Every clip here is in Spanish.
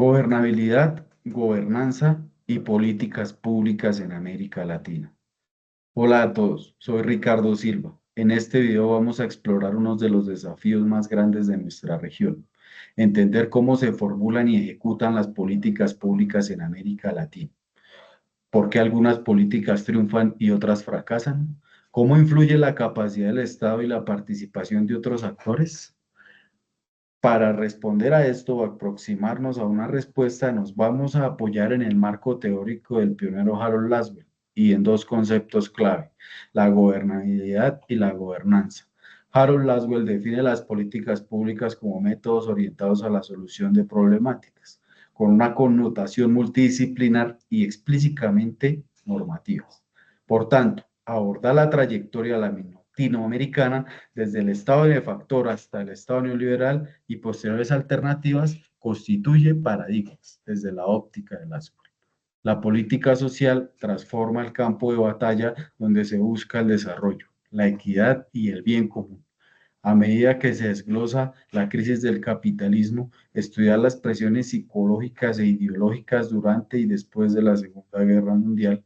Gobernabilidad, gobernanza y políticas públicas en América Latina. Hola a todos, soy Ricardo Silva. En este video vamos a explorar uno de los desafíos más grandes de nuestra región, entender cómo se formulan y ejecutan las políticas públicas en América Latina, por qué algunas políticas triunfan y otras fracasan, cómo influye la capacidad del Estado y la participación de otros actores. Para responder a esto o aproximarnos a una respuesta, nos vamos a apoyar en el marco teórico del pionero Harold Laswell y en dos conceptos clave, la gobernabilidad y la gobernanza. Harold Laswell define las políticas públicas como métodos orientados a la solución de problemáticas, con una connotación multidisciplinar y explícitamente normativas. Por tanto, aborda la trayectoria latinoamericana desde el Estado benefactor hasta el Estado neoliberal y posteriores alternativas constituye paradigmas desde la óptica de las. La política social transforma el campo de batalla donde se busca el desarrollo, la equidad y el bien común. A medida que se desglosa la crisis del capitalismo, estudiar las presiones psicológicas e ideológicas durante y después de la Segunda Guerra Mundial.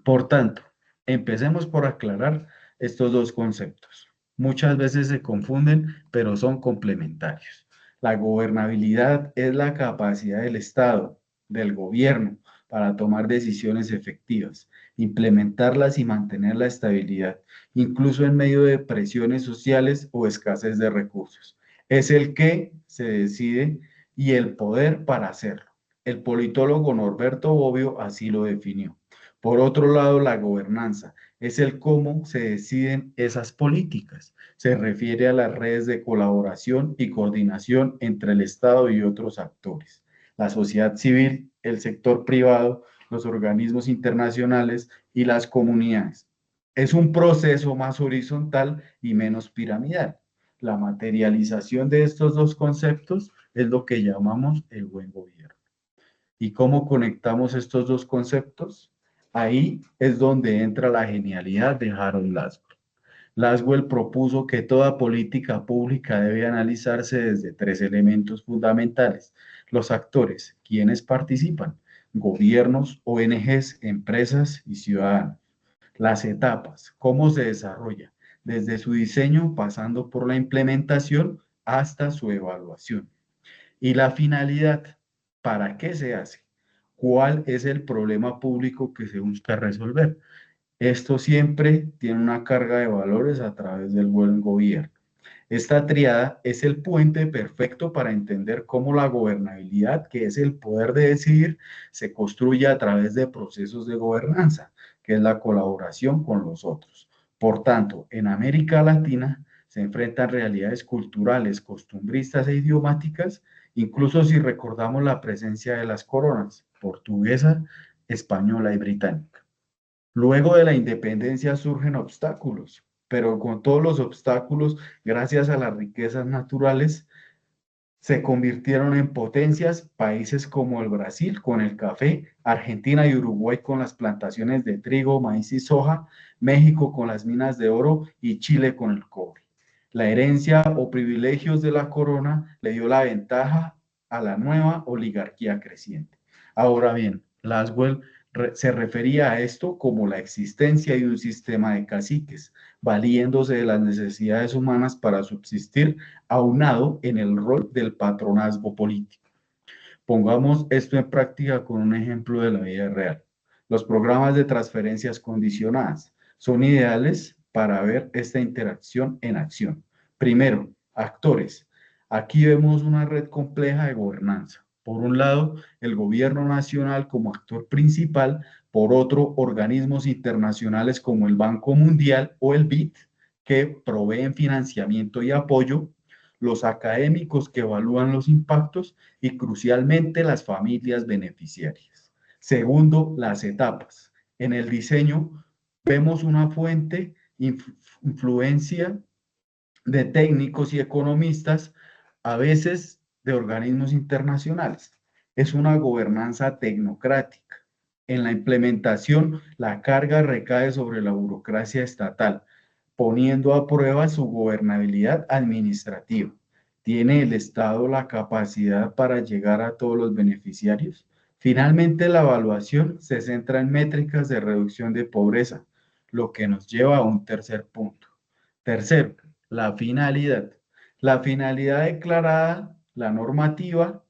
Por tanto, empecemos por aclarar estos dos conceptos. Muchas veces se confunden, pero son complementarios. La gobernabilidad es la capacidad del Estado, del gobierno, para tomar decisiones efectivas, implementarlas y mantener la estabilidad, incluso en medio de presiones sociales o escasez de recursos. Es el qué se decide y el poder para hacerlo. El politólogo Norberto Bobbio así lo definió. Por otro lado, la gobernanza es el cómo se deciden esas políticas. Se refiere a las redes de colaboración y coordinación entre el Estado y otros actores, la sociedad civil, el sector privado, los organismos internacionales y las comunidades. Es un proceso más horizontal y menos piramidal. La materialización de estos dos conceptos es lo que llamamos el buen gobierno. ¿Y cómo conectamos estos dos conceptos? Ahí es donde entra la genialidad de Harold Laswell. Laswell propuso que toda política pública debe analizarse desde tres elementos fundamentales. Los actores, quienes participan, gobiernos, ONGs, empresas y ciudadanos. Las etapas, cómo se desarrolla, desde su diseño pasando por la implementación hasta su evaluación. Y la finalidad, ¿para qué se hace? ¿Cuál es el problema público que se busca resolver? Esto siempre tiene una carga de valores a través del buen gobierno. Esta triada es el puente perfecto para entender cómo la gobernabilidad, que es el poder de decidir, se construye a través de procesos de gobernanza, que es la colaboración con los otros. Por tanto, en América Latina se enfrentan realidades culturales, costumbristas e idiomáticas, incluso si recordamos la presencia de las coronas portuguesa, española y británica. Luego de la independencia surgen obstáculos, pero con todos los obstáculos, gracias a las riquezas naturales, se convirtieron en potencias países como el Brasil con el café, Argentina y Uruguay con las plantaciones de trigo, maíz y soja, México con las minas de oro y Chile con el cobre. La herencia o privilegios de la corona le dio la ventaja a la nueva oligarquía creciente. Ahora bien, Laswell se refería a esto como la existencia de un sistema de caciques, valiéndose de las necesidades humanas para subsistir, aunado en el rol del patronazgo político. Pongamos esto en práctica con un ejemplo de la vida real. Los programas de transferencias condicionadas son ideales para ver esta interacción en acción. Primero, actores. Aquí vemos una red compleja de gobernanza. Por un lado, el gobierno nacional como actor principal, por otro, organismos internacionales como el Banco Mundial o el BID, que proveen financiamiento y apoyo, los académicos que evalúan los impactos y crucialmente las familias beneficiarias. Segundo, las etapas. En el diseño vemos una fuente, influencia de técnicos y economistas, a veces de organismos internacionales. Es una gobernanza tecnocrática. En la implementación, la carga recae sobre la burocracia estatal, poniendo a prueba su gobernabilidad administrativa. ¿Tiene el Estado la capacidad para llegar a todos los beneficiarios? Finalmente, la evaluación se centra en métricas de reducción de pobreza, lo que nos lleva a un tercer punto. Tercero, la finalidad. La finalidad declarada, la normativa,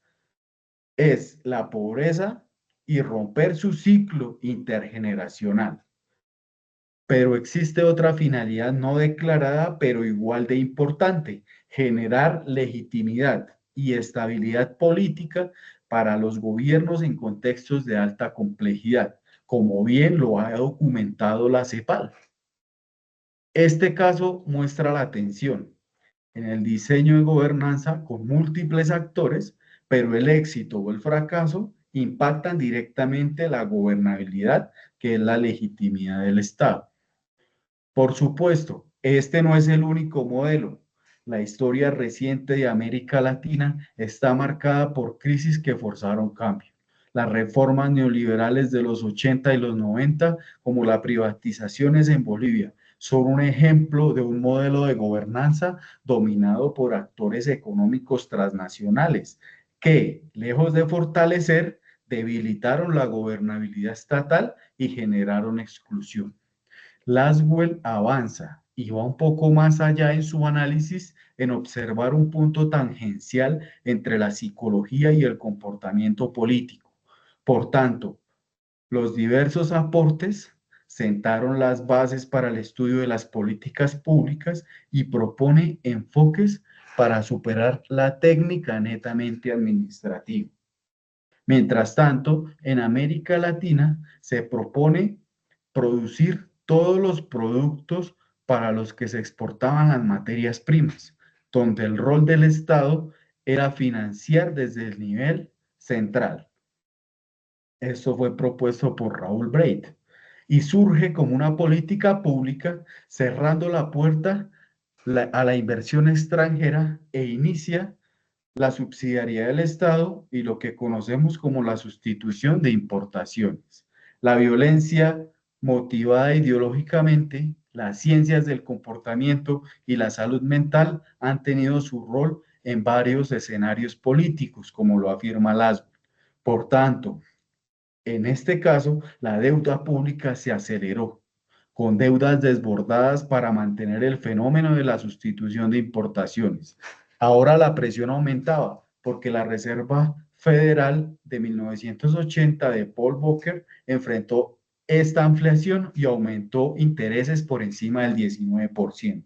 es la pobreza y romper su ciclo intergeneracional. Pero existe otra finalidad no declarada, pero igual de importante: generar legitimidad y estabilidad política para los gobiernos en contextos de alta complejidad, como bien lo ha documentado la CEPAL. Este caso muestra la tensión en el diseño de gobernanza con múltiples actores, pero el éxito o el fracaso impactan directamente la gobernabilidad, que es la legitimidad del Estado. Por supuesto, este no es el único modelo. La historia reciente de América Latina está marcada por crisis que forzaron cambio. Las reformas neoliberales de los 80 y los 90, como las privatizaciones en Bolivia, son un ejemplo de un modelo de gobernanza dominado por actores económicos transnacionales que, lejos de fortalecer, debilitaron la gobernabilidad estatal y generaron exclusión. Laswell avanza y va un poco más allá en su análisis en observar un punto tangencial entre la psicología y el comportamiento político. Por tanto, los diversos aportes sentaron las bases para el estudio de las políticas públicas y propone enfoques para superar la técnica netamente administrativa. Mientras tanto, en América Latina se propone producir todos los productos para los que se exportaban las materias primas, donde el rol del Estado era financiar desde el nivel central. Esto fue propuesto por Raúl Breit y surge como una política pública cerrando la puerta a la inversión extranjera e inicia la subsidiariedad del Estado y lo que conocemos como la sustitución de importaciones. La violencia motivada ideológicamente, las ciencias del comportamiento y la salud mental han tenido su rol en varios escenarios políticos, como lo afirma Laszlo. Por tanto, en este caso, la deuda pública se aceleró, con deudas desbordadas para mantener el fenómeno de la sustitución de importaciones. Ahora la presión aumentaba porque la Reserva Federal de 1980 de Paul Volcker enfrentó esta inflación y aumentó intereses por encima del 19%.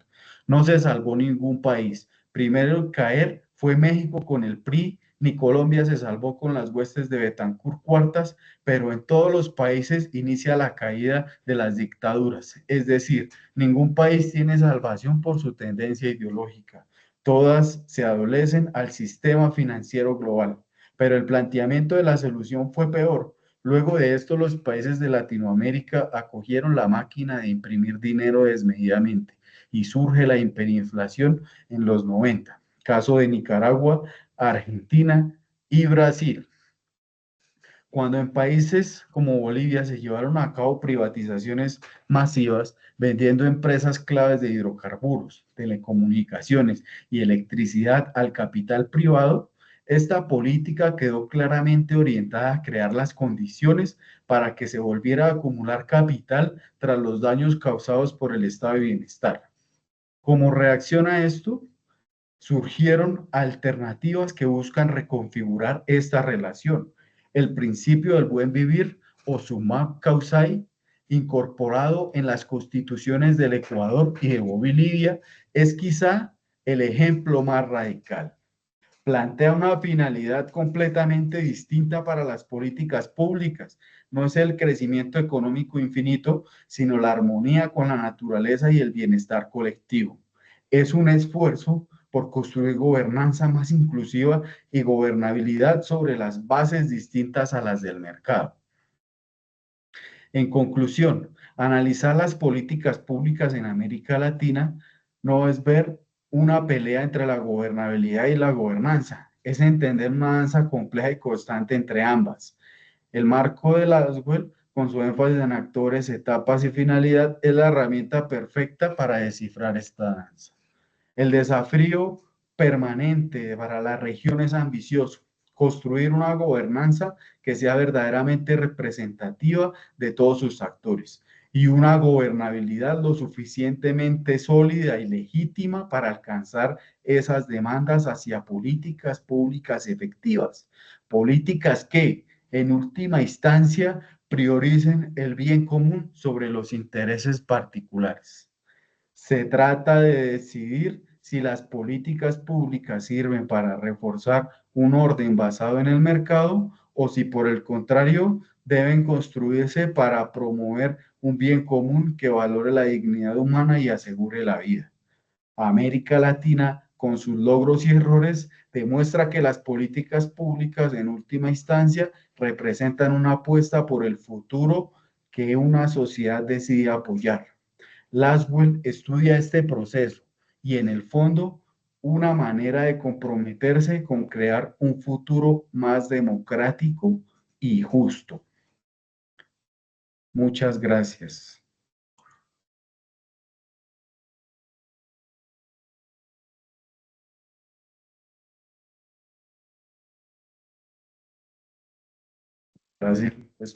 No se salvó ningún país. Primero en caer fue México con el PRI, ni Colombia se salvó con las huestes de Betancur Cuartas, pero en todos los países inicia la caída de las dictaduras. Es decir, ningún país tiene salvación por su tendencia ideológica. Todas se adolecen al sistema financiero global. Pero el planteamiento de la solución fue peor. Luego de esto, los países de Latinoamérica acogieron la máquina de imprimir dinero desmedidamente y surge la hiperinflación en los 90. Caso de Nicaragua, Argentina y Brasil. Cuando en países como Bolivia se llevaron a cabo privatizaciones masivas, vendiendo empresas claves de hidrocarburos, telecomunicaciones y electricidad al capital privado, esta política quedó claramente orientada a crear las condiciones para que se volviera a acumular capital tras los daños causados por el estado de bienestar. Como reacción a esto, surgieron alternativas que buscan reconfigurar esta relación. El principio del buen vivir o summa causae, incorporado en las constituciones del Ecuador y de Bolivia, es quizá el ejemplo más radical. Plantea una finalidad completamente distinta para las políticas públicas. No es el crecimiento económico infinito, sino la armonía con la naturaleza y el bienestar colectivo. Es un esfuerzo por construir gobernanza más inclusiva y gobernabilidad sobre las bases distintas a las del mercado. En conclusión, analizar las políticas públicas en América Latina no es ver una pelea entre la gobernabilidad y la gobernanza, es entender una danza compleja y constante entre ambas. El marco de Laswell, con su énfasis en actores, etapas y finalidad, es la herramienta perfecta para descifrar esta danza. El desafío permanente para la región es ambicioso: construir una gobernanza que sea verdaderamente representativa de todos sus actores y una gobernabilidad lo suficientemente sólida y legítima para alcanzar esas demandas hacia políticas públicas efectivas, políticas que, en última instancia, prioricen el bien común sobre los intereses particulares. Se trata de decidir si las políticas públicas sirven para reforzar un orden basado en el mercado o si por el contrario deben construirse para promover un bien común que valore la dignidad humana y asegure la vida. América Latina, con sus logros y errores, demuestra que las políticas públicas en última instancia representan una apuesta por el futuro que una sociedad decide apoyar. Laswell estudia este proceso y, en el fondo, una manera de comprometerse con crear un futuro más democrático y justo. Muchas gracias. Brasil, pues,